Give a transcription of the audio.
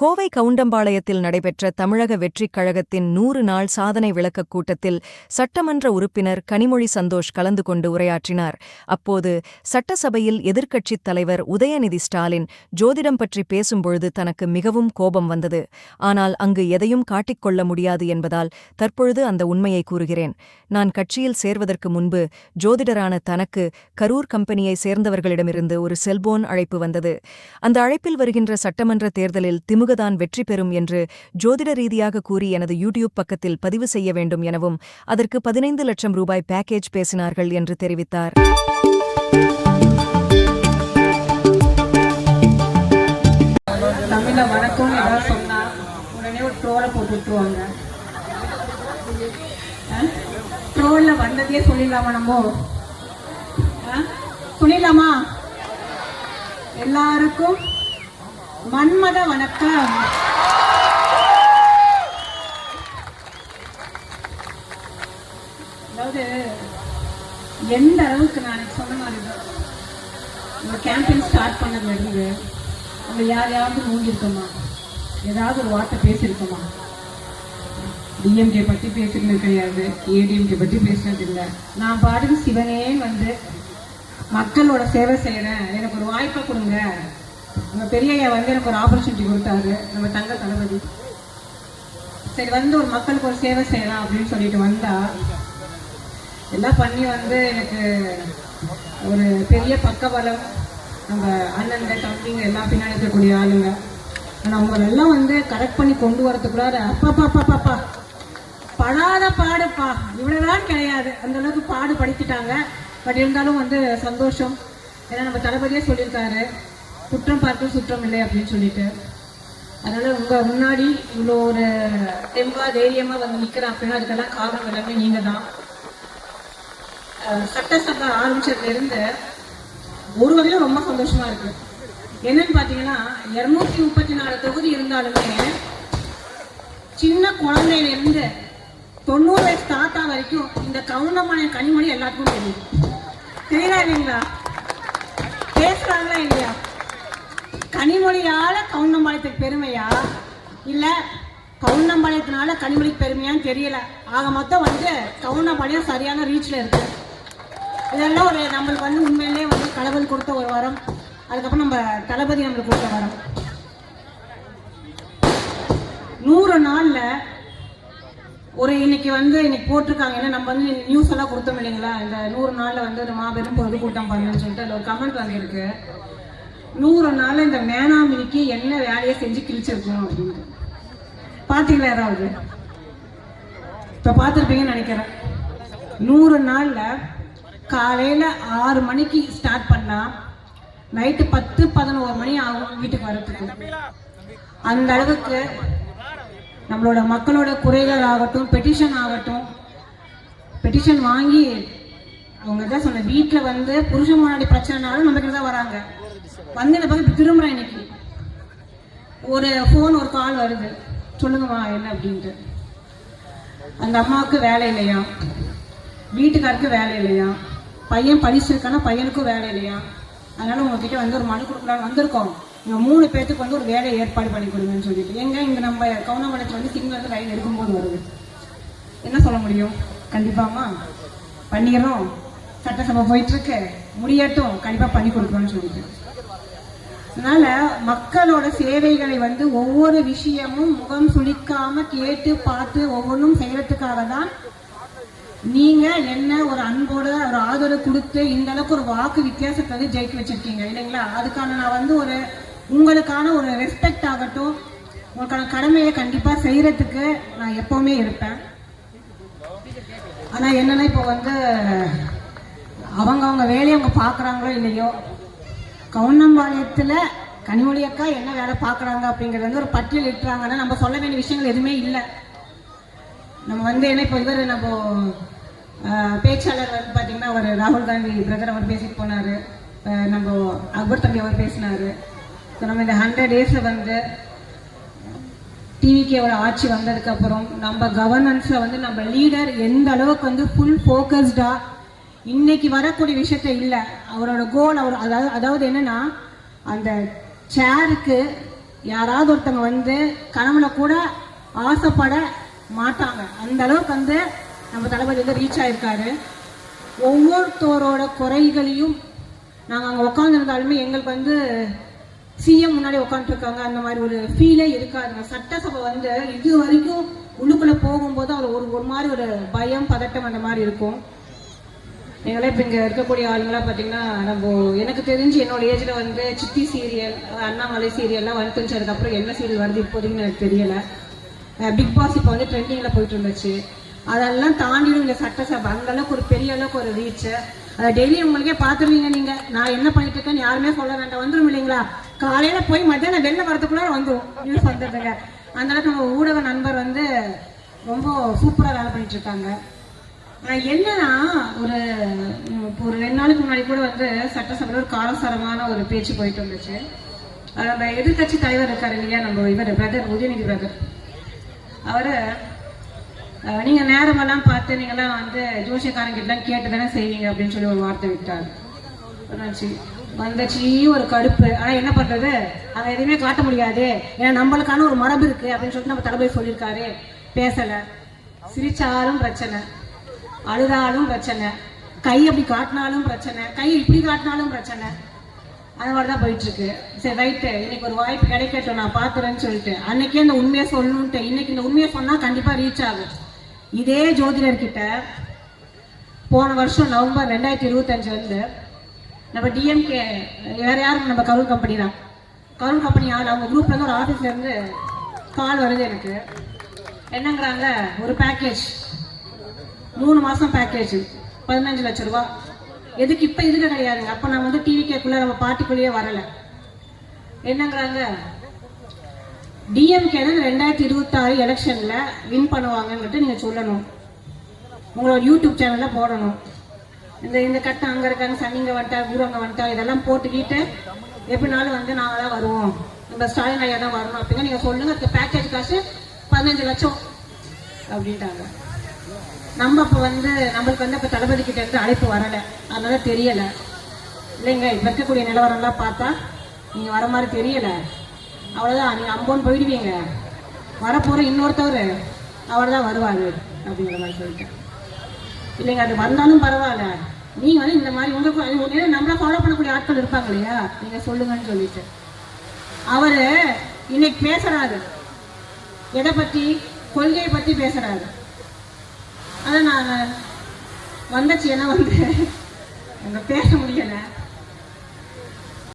கோவை கவுண்டம்பாளையத்தில் நடைபெற்ற தமிழக வெற்றிக் கழகத்தின் 100 நாள் சாதனை விளக்கக் கூட்டத்தில் சட்டமன்ற உறுப்பினர் கனிமொழி சந்தோஷ் கலந்து கொண்டு உரையாற்றினார். அப்போது சட்டசபையில் எதிர்க்கட்சித் தலைவர் உதயநிதி ஸ்டாலின் ஜோதிடம் பற்றி பேசும்பொழுது தனக்கு மிகவும் கோபம் வந்தது. ஆனால் அங்கு எதையும் காட்டிக்கொள்ள முடியாது என்பதால் தற்பொழுது அந்த உண்மையை கூறுகிறேன். நான் கட்சியில் சேர்வதற்கு முன்பு ஜோதிடரான தனக்கு கரூர் கம்பெனியை சேர்ந்தவர்களிடமிருந்து ஒரு செல்போன் அழைப்பு வந்தது. அந்த அழைப்பில் வருகின்ற சட்டமன்ற தேர்தலில் திமுகதான் வெற்றி பெறும் என்று ஜோதிட ரீதியாக கூறி எனது யூடியூப் பக்கத்தில் பதிவு செய்ய வேண்டும் எனவும் அதற்கு 15 லட்சம் ரூபாய் பேக்கேஜ் பேசினார்கள் என்று தெரிவித்தார். தமிழ வணக்கம் ஏதாவது சொன்னா உடனே ஒரு ட்ரோலை போட்டு விட்டுருவாங்க. ட்ரோல்ல வந்ததே சொல்லிடலாமா? நம்ம சொல்லிடலாமா? எல்லாருக்கும் மன்மத வணக்கம். அதாவது எந்த அளவுக்கு நான் சொன்ன மாதிரி நம்ம கேம்பெயின் ஸ்டார்ட் பண்ணதுல இருந்து நம்ம யாரையாவது மூங்கிருக்கோமா? ஏதாவது ஒரு வார்த்தை பேசியிருக்கோமா? டிஎம்கே பற்றி பேசுறது கிடையாது, ஏடிஎம்கே பற்றி பேசுறது இல்லை. நான் பாட்டுக்கு சிவனே வந்து மக்களோட சேவை செய்யறேன், எனக்கு ஒரு வாய்ப்பை கொடுங்க. நம்ம பெரியய்யா வந்து எனக்கு ஒரு ஆப்பர்ச்சுனிட்டி கொடுத்தாரு, நம்ம தங்க தளபதி. சரி வந்து ஒரு மக்களுக்கு ஒரு சேவை செய்யலாம் அப்படின்னு சொல்லிட்டு வந்தா எல்லாம் பண்ணி வந்து எனக்கு ஒரு பெரிய பக்கபலம், நம்ம அண்ணங்க தம்பிங்க எல்லாம் பின்னாடி இருக்கக்கூடிய ஆளுங்க. ஆனால் அவங்களெல்லாம் வந்து கரெக்ட் பண்ணி கொண்டு வரதுக்குள்ளார அப்பா படாத பாடுப்பா இவ்வளவுதான் கிடையாது, அந்த அளவுக்கு பாடு படிச்சுட்டாங்க. பட் இருந்தாலும் வந்து சந்தோஷம். ஏன்னா நம்ம தளபதியே சொல்லியிருக்காரு, குற்றம் பார்த்து சுற்றம் இல்லை அப்படின்னு சொல்லிட்டு. அதனால உங்க முன்னாடி இவ்வளோ ஒரு தெம்பா தைரியமா வந்து நிக்கிறேன் அப்படின்னா அதுக்கெல்லாம் காரணம் எல்லாமே நீங்க தான். சட்டசபை ஆரம்பிச்சதுல இருந்து ஒரு வகையில ரொம்ப சந்தோஷமா இருக்கு. என்னன்னு பாத்தீங்கன்னா 234 தொகுதி இருந்தாலுமே சின்ன குழந்தையில இருந்து 90 வயசு தாத்தா வரைக்கும் இந்த கவுண்டம்பாளையம் கனிமொழி எல்லாத்துக்கும் தெரியும். தெரியல இல்லைங்களா? பேசுறாங்களா இல்லையா? கனிமொழியால கவுண்டம்பாளையத்துக்கு பெருமையா இல்ல கவுண்டம்பாளையத்தினால கனிமொழிக்கு பெருமையான்னு தெரியல. ஆக மொத்தம் வந்து கவுண்டம்பாளையம் சரியான ரீச்ல இருக்கு. இதெல்லாம் ஒரு நம்மளுக்கு வந்து உண்மையிலே வந்து கடவுள் கொடுத்த ஒரு வரம். அதுக்கப்புறம் நம்ம தளபதி நம்மளுக்கு கொடுத்த வரம். 100 நாள்ல ஒரு இன்னைக்கு போட்டிருக்காங்க. ஏன்னா நம்ம வந்து நியூஸ் எல்லாம் கொடுத்தோம் இல்லைங்களா? இந்த 100 நாள்ல வந்து ஒரு மாபெரும் பொதுக்கூட்டம் பண்ணுன்னு சொல்லிட்டு அதில் ஒரு கமெண்ட் வந்திருக்கு. 100 நாள்ல இந்த மேனாமினிக்கு என்ன வேலையை செஞ்சு கிழிச்சிருக்கணும் அப்படின்னு பாத்தீங்களா? யாராவது இப்ப பார்த்துருப்பீங்கன்னு நினைக்கிறேன். 100 நாள்ல காலையில 6 மணிக்கு ஸ்டார்ட் பண்ணா நைட்டு 10-11 மணி ஆகும் வீட்டுக்கு வரத்துக்கு. அந்த அளவுக்கு நம்மளோட மக்களோட குறைகள் ஆகட்டும், பெட்டிஷன் ஆகட்டும், பெட்டிஷன் வாங்கி அவங்க தான் சொன்ன வீட்டில் வந்து புருஷன் முன்னாடி பிரச்சனைனாலும் நம்ம கிட்ட தான் வராங்க. வந்து இந்த பக்கம் திரும்புறேன். இன்னைக்கு ஒரு ஃபோன் ஒரு கால் வருது, சொல்லுங்கம்மா என்ன அப்படின்ட்டு. அந்த அம்மாவுக்கு வேலை இல்லையா, வீட்டுக்காருக்கு வேலை இல்லையா, பையன் படிச்சிருக்கானா பையனுக்கும் வேலை இல்லையா, அதனால உங்ககிட்ட வந்து ஒரு மனு கொடுக்கலான்னு வந்திருக்கோம். இங்க 3 பேருக்கு வந்து ஒரு வேலையை ஏற்பாடு பண்ணி கொடுங்கன்னு சொல்லிட்டு. எங்க இங்க நம்ம கவுண்டம்பாளையத்துல வந்து சிக்னல் வந்து ரயில் எடுக்கும்போது வருது. என்ன சொல்ல முடியும்? கண்டிப்பாமா பண்ணிக்கிறோம், சட்டசபை போயிட்டு இருக்கு, முடியட்டும், கண்டிப்பா பண்ணி கொடுக்குறோம்னு சொல்லிட்டு. அதனால மக்களோட சேவைகளை வந்து ஒவ்வொரு விஷயமும் முகம் சுளிக்காம கேட்டு பார்த்து ஒவ்வொன்றும் செய்யறதுக்காக தான் நீங்க என்ன ஒரு அன்போட ஒரு ஆதரவு கொடுத்து இந்த அளவுக்கு ஒரு வாக்கு வித்தியாசத்தை வந்து ஜெயிக்க வச்சிருக்கீங்க இல்லைங்களா? அதுக்கான நான் வந்து ஒரு உங்களுக்கான ஒரு ரெஸ்பெக்ட் ஆகட்டும், உங்களுக்கான கடமையை கண்டிப்பா செய்யறதுக்கு நான் எப்பவுமே இருப்பேன். ஆனா என்னன்னா இப்போ வந்து அவங்க வேலையை அவங்க பாக்குறாங்களோ இல்லையோ, கவுண்டம்பாளையத்துல கனிமொழி அக்கா என்ன வேலை பாக்குறாங்க அப்படிங்கறது வந்து ஒரு பட்டியல் இட்டுறாங்கன்னா நம்ம சொல்ல வேண்டிய விஷயங்கள் எதுவுமே இல்லை. நம்ம வந்து என்ன இப்போ இவர் நம்ம பேச்சாளர் வந்து பார்த்தீங்கன்னா அவர் ராகுல் காந்தி பிரதர் அவர் பேசிட்டு போனார், நம்ம அக்பர் தம்பி அவர் பேசினார். ஸோ நம்ம இந்த 100 டேஸில் வந்து டிவிகேவோட ஆட்சி வந்ததுக்கப்புறம் நம்ம கவர்னன்ஸில் வந்து நம்ம லீடர் எந்த அளவுக்கு வந்து ஃபுல் ஃபோக்கஸ்டாக இன்னைக்கு வரக்கூடிய விஷயத்த இல்லை, அவரோட கோல் அவர் அதாவது என்னன்னா அந்த சேருக்கு யாராவது ஒருத்தவங்க வந்து கனவுல கூட ஆசைப்பட மாட்டாங்க. அந்த அளவுக்கு வந்து நம்ம தளபதி வந்து ரீச் ஆயிருக்காரு. ஒவ்வொருத்தரோட குறைகளையும் நாங்கள் அங்கே உட்காந்துருந்தாலுமே எங்களுக்கு வந்து சிஎம் முன்னாடி உட்காந்துருக்காங்க அந்த மாதிரி ஒரு ஃபீலே இருக்காதுங்க. சட்டசபை வந்து இது வரைக்கும் உள்ளுக்குள்ளே போகும்போது அவர் ஒரு மாதிரி ஒரு பயம் பதட்டம் அந்த மாதிரி இருக்கும். எங்களே இப்போ இங்கே இருக்கக்கூடிய ஆளுங்களாம் பார்த்தீங்கன்னா நம்ம எனக்கு தெரிஞ்சு என்னோட ஏஜில் வந்து சித்தி சீரியல், அண்ணாமலை சீரியல்லாம் வந்துச்சு. அதுக்கப்புறம் என்ன சீரியல் வருது இப்போதைக்கு எனக்கு தெரியலை. பிக் பாஸ் இப்போ வந்து ட்ரெண்டிங்கில் போயிட்டு இருந்துச்சு. அதெல்லாம் தாண்டிடும் இந்த சட்டசபை அந்த அளவுக்கு ஒரு பெரிய அளவுக்கு ஒரு ரீச்சு. அதை டெய்லி உங்களுக்கே பார்த்துருவீங்க. நீங்கள் நான் என்ன பண்ணிட்டு இருக்கேன்னு யாருமே சொல்ல வேண்டாம், வந்துடும் இல்லைங்களா? காலையில் போய் மத்தியானம் வெளில வரதுக்குள்ளே வந்துடும் நியூஸ் வந்துடுங்க. அந்த அளவுக்கு நம்ம ஊடக நண்பர் வந்து ரொம்ப சூப்பராக வேலை பண்ணிட்டு இருக்காங்க. என்னன்னா ஒரு 2 நாளுக்கு முன்னாடி கூட வந்து சட்டசபையில் ஒரு காரசாரமான ஒரு பேச்சு போயிட்டு இருந்துச்சு. நம்ம எதிர்கட்சி தலைவர் இருக்காரு இல்லையா, நம்ம இவர் பிரதர் உதயநிதி பிரதர், அவரை நீங்கள் நேரமெல்லாம் பார்த்து நீங்கள்லாம் வந்து ஜோசியக்காரங்கிட்டலாம் கேட்டு தானே செய்வீங்க அப்படின்னு சொல்லி ஒரு வார்த்தை விட்டார். வந்துச்சு ஒரு கடுப்பு. ஆனால் என்ன பண்ணுறது, அதை எதுவுமே காட்ட முடியாது, ஏன்னா நம்மளுக்கான ஒரு மரபு இருக்குது அப்படின்னு சொல்லிட்டு நம்ம தளபதி சொல்லியிருக்காரு. பேசலை, சிரிச்சாலும் பிரச்சனை, அழுதாலும் பிரச்சனை, கை அப்படி காட்டினாலும் பிரச்சனை, கை இப்படி காட்டினாலும் பிரச்சனை. அந்த மாதிரி தான் போயிட்டு இருக்கு. சரி ரைட்டு, இன்னைக்கு ஒரு வாய்ப்பு கிடைக்கட்டும், நான் பார்க்குறேன்னு சொல்லிட்டு அன்னைக்கே இந்த உண்மையை சொல்லணுன்ட்டு இன்னைக்கு இந்த உண்மையை சொன்னால் கண்டிப்பாக ரீச் ஆகும். இதே ஜோதிடர்கிட்ட போன வருஷம் நவம்பர் 2025 வந்து நம்ம டிஎம்கே வேற யாரும் நம்ம கரூர் கம்பெனி தான், கரூர் கம்பெனி ஆள் அவங்க குரூப்ல இருந்து ஒரு ஆஃபீஸ்ல இருந்து கால் வருது எனக்கு. என்னங்கிறாங்க, ஒரு பேக்கேஜ் 3 மாசம் பேக்கேஜ் 15 லட்சம் ரூபா. எதுக்கு இப்போ இதுக்கு கிடையாதுங்க. அப்போ நான் வந்து டிவிகேக்குள்ளே நம்ம பார்ட்டிக்குள்ளேயே வரலை. என்னங்கிறாங்க, டிஎம்கே 2026 எலெக்ஷனில் வின் பண்ணுவாங்கன்னுட்டு நீங்கள் சொல்லணும், உங்களோட யூடியூப் சேனலில் போடணும். இந்த கட்டம் அங்கே இருக்காங்க, சனிங்க வந்துட்டா, குரு அங்கே வந்துட்டா, இதெல்லாம் போட்டுக்கிட்டு எப்படினாலும் வந்து நாங்கள் தான் வருவோம், நம்ம ஸ்டாலின் ஐயா தான் வரணும் அப்படின்னா நீங்கள் சொல்லுங்கள். அதுக்கு பேக்கேஜ் காசு 15 லட்சம் அப்படின்ட்டாங்க. நம்ம இப்போ வந்து நம்மளுக்கு வந்து இப்போ தளபதி கிட்ட இருந்து அழைப்பு வரலை, அதனால தெரியலை இல்லைங்க. இப்போ இருக்கக்கூடிய நிலவரம்லாம் பார்த்தா நீங்கள் வர மாதிரி தெரியலை. அவ்வளோதான், நீங்கள் அம்போன்னு போயிடுவீங்க. வரப்போகிற இன்னொருத்தவர் அவர் தான் வருவார் அப்படிங்கிற மாதிரி சொல்லிட்டேன். இல்லைங்க, அது வந்தாலும் பரவாயில்ல, நீங்கள் வந்து இந்த மாதிரி உங்களுக்கு நம்மளை ஃபாலோ பண்ணக்கூடிய ஆட்கள் இருப்பாங்க இல்லையா, நீங்கள் சொல்லுங்கன்னு சொல்லிட்டு அவர் இன்னைக்கு பேசுகிறாரு. எதை பற்றி? கொள்கையை பற்றி பேசுகிறாரு. அதை நான் வந்துச்சு, ஏன்னா வந்து அங்கே பேச முடியலை.